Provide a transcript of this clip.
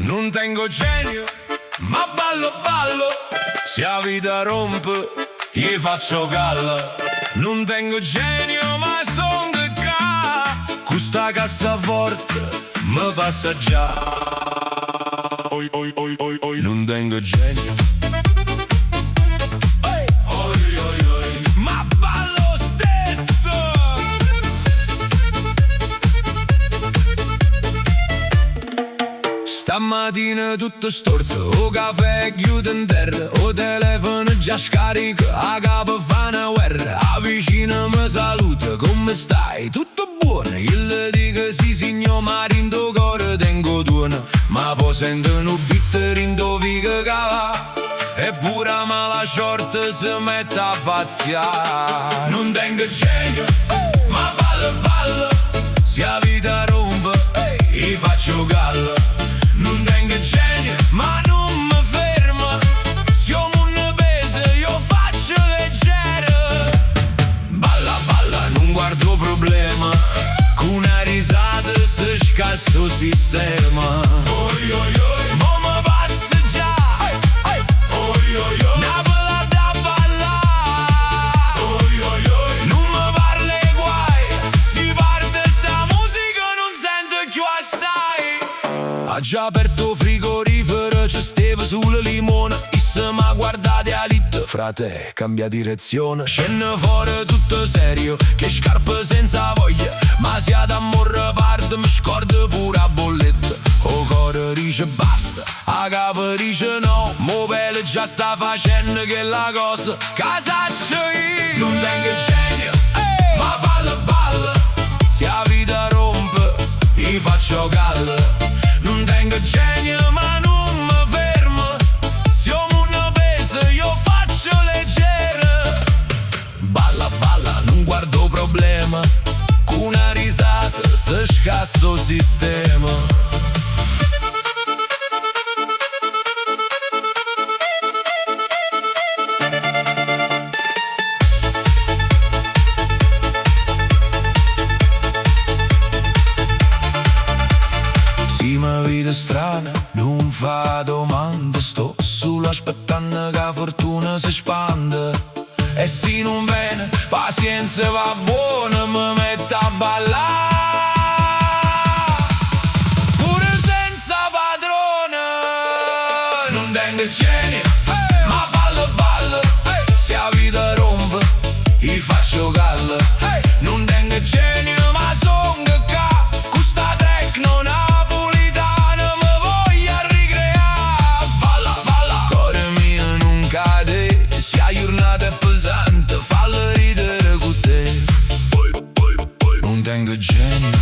Non tengo genio, ma ballo ballo. Se la vita rompe, gli faccio galla. Non tengo genio, ma son de ca. Questa cassaforte mi passa già. Oi, oi, oi, oi, oi. Non tengo genio, oi, oi, oi, ma ballo stesso. Stamattina tutto storto, o caffè chiude in terra, o telefono già scarico, a capo fa una guerra. La vicina mi saluta, come stai? Tutto buono? Io le dico sì signor, ma in tuo cuore tengo tuono. Ma poi sento un bitter in tuo figo che va, e pure a mala short si mette a pazziare. Non tengo genio, ma ballo ballo. Se la vita rompe, gli faccio galla. Non tengo genio, ma non mi fermo. Siamo un peso, io faccio leggero. Balla, balla, non guardo problema. Con una risata si scassa il sistema. Oi, oi, oi, mo mi passa già. Oi, oi, oi, Napoli da ballare. Oi, oi, oi, non mi parli guai. Si parte sta musica, non sento più assai. Ha già aperto frigorifero, c'è steva sulle limone. Issa m'ha guardate a lit, frate, cambia direzione. Scende fuori tutto serio, che scarpe senza voglia. Ma se ad amore parte, mi scordo pure a bolletta. O cuore dice basta, a capo dice no. Mo pelle già sta facendo che la cosa casaccio io. Non tengo genio, ma ballo ballo. Se la vita rompe, gli faccio galla. Non tengo genio, ma non mi fermo. Siamo un peso, io faccio leggero. Balla, balla, non guardo problema. Con una risata si scassa il sistema. Sì, ma vita strana, non fa domande. Sto solo aspettando che la fortuna si spande. E se non viene, pazienza va buona, mi metto a ballare. Pure senza padrone. Non tengo genio, ma ballo ballo. Se la vita rompe, gli faccio galla. Non tengo genio, ma son che ca. Questa tecno napolitana mi voglio ricreare. Balla, balla, cuore mio non cade. Se la giornata è pesante, fallo ridere con te. Non tengo genio,